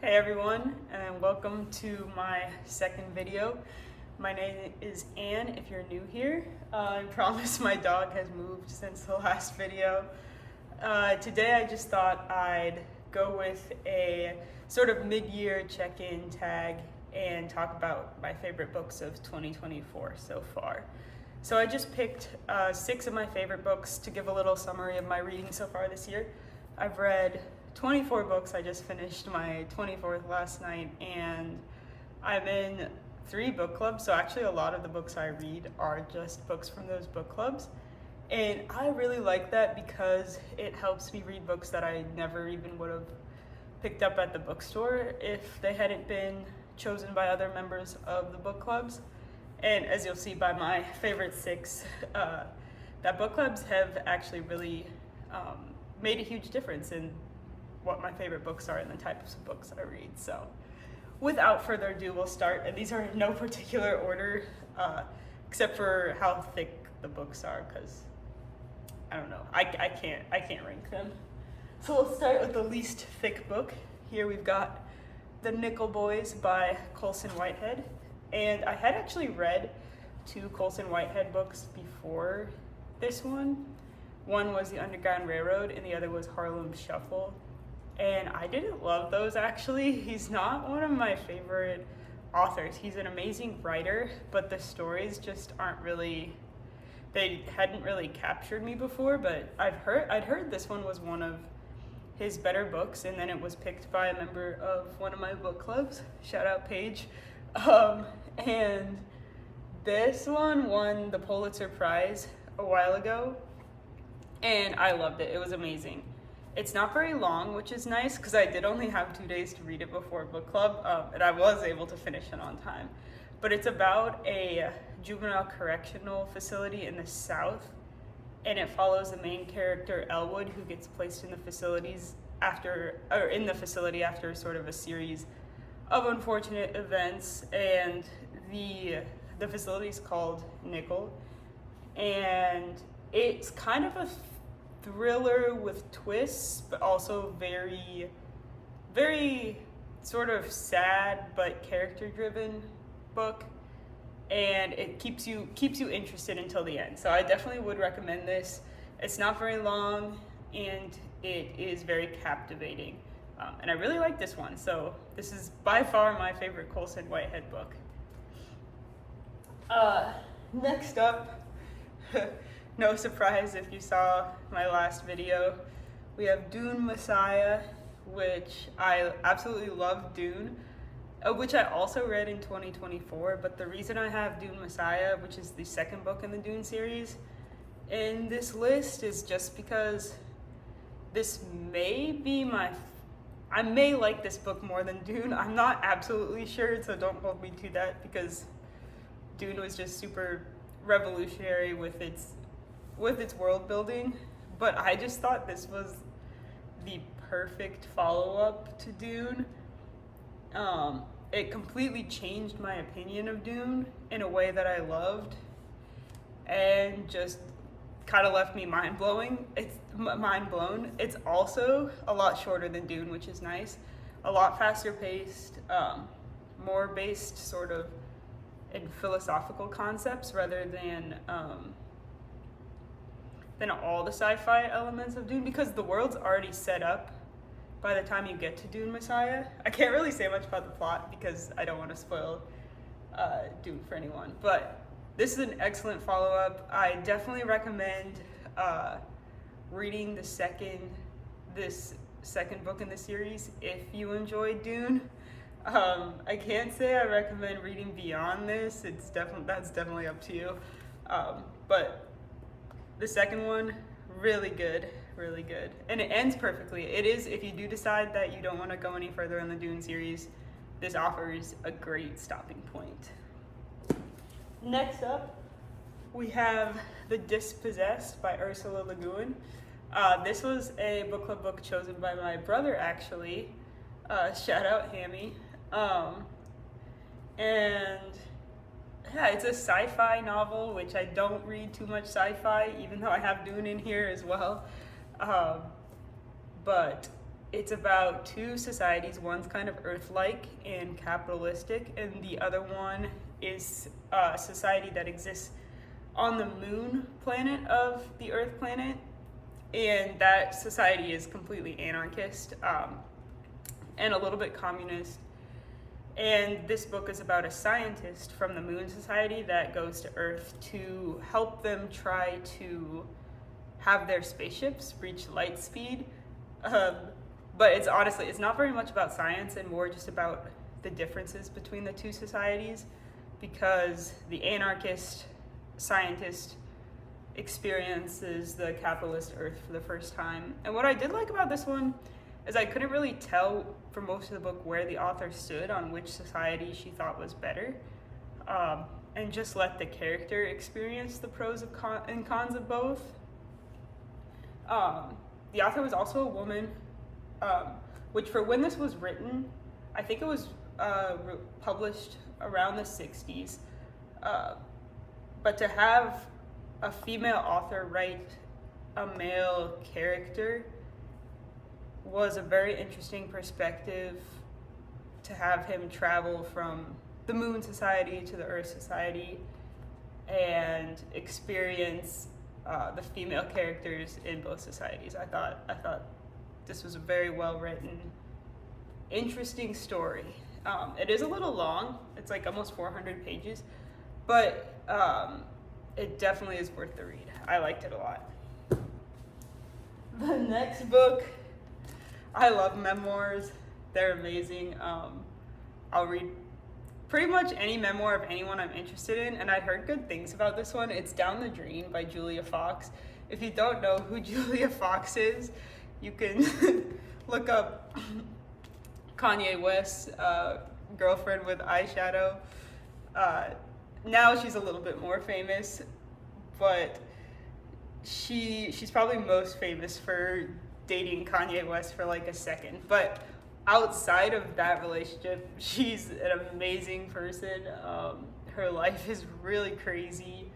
Hey everyone, and welcome to my second video. My name is Anne if you're new here. I promise my dog has moved since the last video. Today I just thought I'd go with a sort of mid-year check-in tag and talk about my favorite books of 2024 so far. So I just picked 6 of my favorite books to give a little summary of my reading so far this year. I've read 24 books. I just finished my 24th last night, and I'm in 3 book clubs, so actually a lot of the books I read are just books from those book clubs. And I really like that because it helps me read books that I never even would have picked up at the bookstore if they hadn't been chosen by other members of the book clubs. And as you'll see by my favorite 6, that book clubs have actually really made a huge difference in what my favorite books are and the types of books I read. So without further ado, we'll start. And these are in no particular order, except for how thick the books are, because I don't know, I can't rank them. So we'll start with the least thick book. Here we've got The Nickel Boys by Colson Whitehead. And I had actually read 2 Colson Whitehead books before this one. One was The Underground Railroad and the other was Harlem Shuffle. And I didn't love those, actually. He's not one of my favorite authors. He's an amazing writer, but the stories just aren't really, they hadn't really captured me before. But I'd heard this one was one of his better books, and then it was picked by a member of one of my book clubs. Shout out Paige. And this one won the Pulitzer Prize a while ago, and I loved it. It was amazing. It's not very long, which is nice because I did only have 2 days to read it before book club, and I was able to finish it on time. But it's about a juvenile correctional facility in the South, and it follows the main character Elwood, who gets placed in the facility after sort of a series of unfortunate events. And the facility is called Nickel, and it's kind of a thriller with twists, but also very, very sort of sad but character-driven book, and it keeps you interested until the end. So I definitely would recommend this. It's not very long, and it is very captivating, and I really like this one. So this is by far my favorite Colson Whitehead book. Next up, no surprise if you saw my last video, we have Dune Messiah, which I absolutely love Dune, which I also read in 2024, but the reason I have Dune Messiah, which is the second book in the Dune series, in this list is just because this may be I may like this book more than Dune. I'm not absolutely sure, so don't hold me to that, because Dune was just super revolutionary with its world building, but I just thought this was the perfect follow-up to Dune. It completely changed my opinion of Dune in a way that I loved, and just kind of left me mind blown. It's also a lot shorter than Dune, which is nice. A lot faster paced, more based sort of in philosophical concepts rather than all the sci-fi elements of Dune, because the world's already set up by the time you get to Dune Messiah. I can't really say much about the plot because I don't want to spoil Dune for anyone, but this is an excellent follow-up. I definitely recommend reading this second book in the series if you enjoyed Dune. I can't say I recommend reading beyond this. That's definitely up to you. But the second one, really good, really good. And it ends perfectly. It is, if you do decide that you don't want to go any further in the Dune series, this offers a great stopping point. Next up, we have The Dispossessed by Ursula Le Guin. This was a book club book chosen by my brother, actually. Shout out Hammy. And yeah, it's a sci-fi novel, which I don't read too much sci-fi, even though I have Dune in here as well. But it's about two societies. One's kind of Earth-like and capitalistic, and the other one is a society that exists on the moon planet of the Earth planet, and that society is completely anarchist and a little bit communist. And this book is about a scientist from the Moon Society that goes to Earth to help them try to have their spaceships reach light speed. But it's not very much about science and more just about the differences between the two societies, because the anarchist scientist experiences the capitalist Earth for the first time. And what I did like about this one is I couldn't really tell for most of the book where the author stood on which society she thought was better, and just let the character experience the pros and cons of both. The author was also a woman, which for when this was written, I think it was published around the 60s. But to have a female author write a male character was a very interesting perspective, to have him travel from the Moon Society to the Earth Society and experience the female characters in both societies. I thought this was a very well written, interesting story. It is a little long. It's like almost 400 pages, but it definitely is worth the read. I liked it a lot. The next book, I love memoirs. They're amazing. I'll read pretty much any memoir of anyone I'm interested in, and I heard good things about this one. It's Down the Drain by Julia Fox. If you don't know who Julia Fox is, you can look up Kanye West's girlfriend with eyeshadow. Now she's a little bit more famous, but she's probably most famous for dating Kanye West for like a second. But outside of that relationship, she's an amazing person. Her life is really crazy,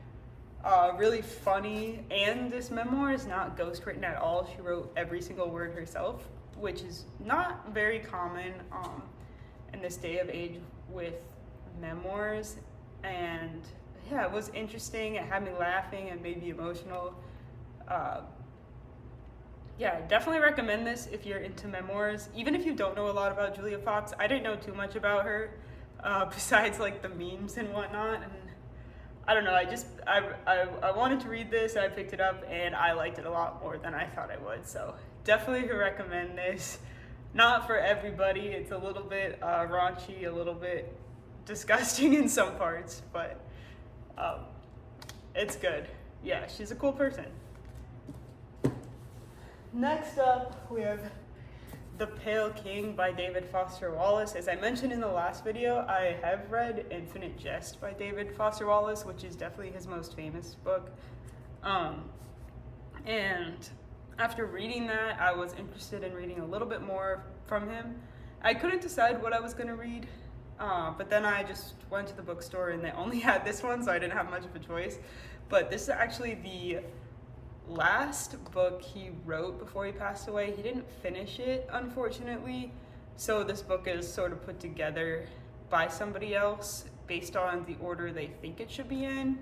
really funny, and this memoir is not ghostwritten at all. She wrote every single word herself, which is not very common in this day of age with memoirs. And yeah, it was interesting. It had me laughing and made me emotional. Yeah, definitely recommend this if you're into memoirs. Even if you don't know a lot about Julia Fox, I didn't know too much about her, besides like the memes and whatnot. And I don't know, I wanted to read this, and I picked it up, and I liked it a lot more than I thought I would. So definitely recommend this. Not for everybody. It's a little bit raunchy, a little bit disgusting in some parts, but it's good. Yeah, she's a cool person. Next up, we have The Pale King by David Foster Wallace. As I mentioned in the last video, I have read Infinite Jest by David Foster Wallace, which is definitely his most famous book. And after reading that, I was interested in reading a little bit more from him. I couldn't decide what I was going to read, but then I just went to the bookstore and they only had this one, so I didn't have much of a choice. But this is actually the last book he wrote before he passed away. He didn't finish it, unfortunately, so this book is sort of put together by somebody else based on the order they think it should be in.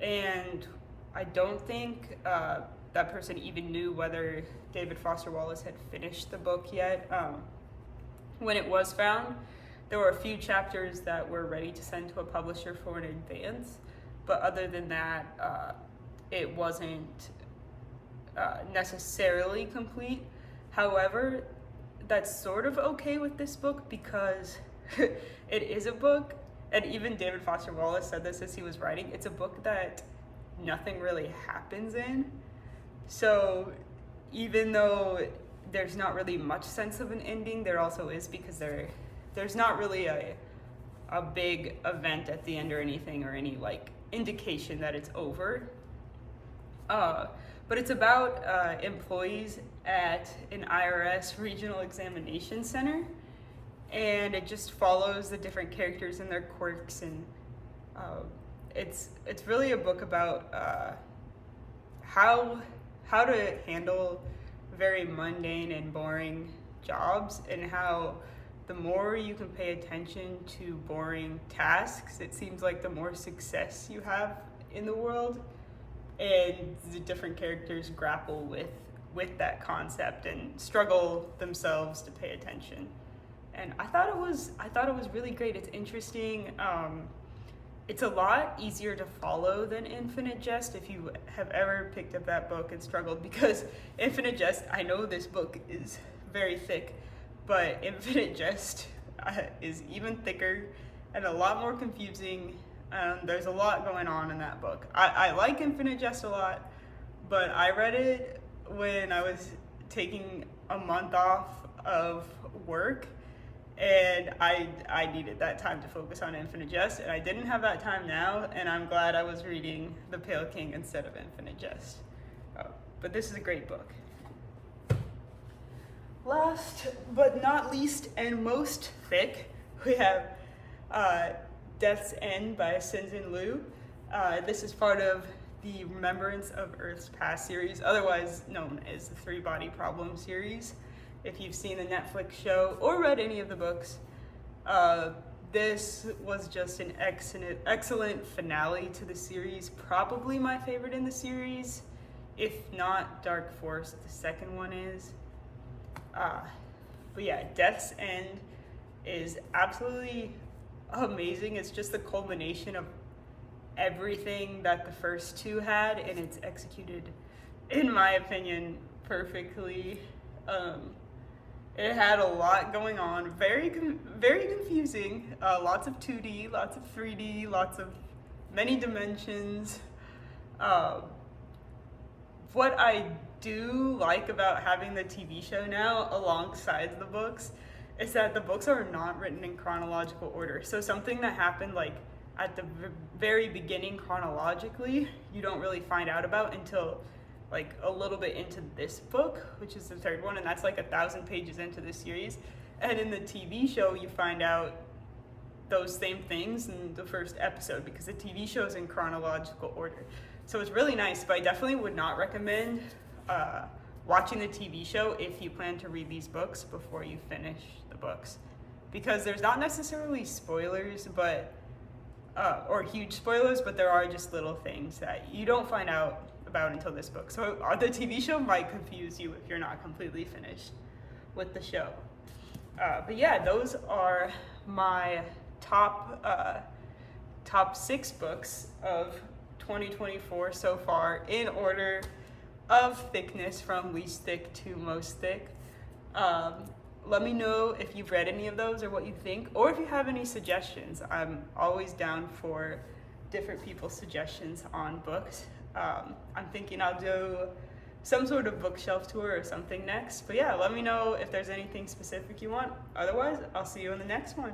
And I don't think that person even knew whether David Foster Wallace had finished the book yet. When it was found, there were a few chapters that were ready to send to a publisher for an advance, but other than that, it wasn't necessarily complete. However, that's sort of okay with this book because it is a book, and even David Foster Wallace said this as he was writing, it's a book that nothing really happens in. So even though there's not really much sense of an ending, there also is, because there's not really a big event at the end or anything, or any like indication that it's over. But it's about employees at an IRS regional examination center, and it just follows the different characters and their quirks, and it's really a book about how to handle very mundane and boring jobs, and how the more you can pay attention to boring tasks, it seems like the more success you have in the world. And the different characters grapple with that concept and struggle themselves to pay attention. And I thought it was really great. It's interesting. It's a lot easier to follow than Infinite Jest if you have ever picked up that book and struggled, because Infinite Jest, I know this book is very thick, but Infinite Jest is even thicker and a lot more confusing. There's a lot going on in that book. I like Infinite Jest a lot, but I read it when I was taking a month off of work, and I needed that time to focus on Infinite Jest, and I didn't have that time now, and I'm glad I was reading The Pale King instead of Infinite Jest. But this is a great book. Last but not least and most thick, we have Death's End by Cixin Liu. This is part of the Remembrance of Earth's Past series, otherwise known as the Three Body Problem series. If you've seen the Netflix show or read any of the books, this was just an excellent finale to the series. Probably my favorite in the series, if not Dark Force, the second one is. But yeah, Death's End is absolutely amazing. It's just the culmination of everything that the first two had, and it's executed, in my opinion, perfectly. It had a lot going on, very confusing, lots of 2D, lots of 3D, lots of many dimensions. What I do like about having the TV show now alongside the books is that the books are not written in chronological order. So something that happened like at the very beginning chronologically, you don't really find out about until like a little bit into this book, which is the third one, and that's like 1,000 pages into the series. And in the TV show, you find out those same things in the first episode, because the TV show is in chronological order. So it's really nice, but I definitely would not recommend watching the TV show if you plan to read these books before you finish the books, because there's not necessarily spoilers, but or huge spoilers, but there are just little things that you don't find out about until this book. So the TV show might confuse you if you're not completely finished with the show. But yeah, those are my top 6 books of 2024 so far, in order of thickness from least thick to most thick. Let me know if you've read any of those or what you think, or if you have any suggestions. I'm always down for different people's suggestions on books. I'm thinking I'll do some sort of bookshelf tour or something next. But yeah, let me know if there's anything specific you want. Otherwise, I'll see you in the next one.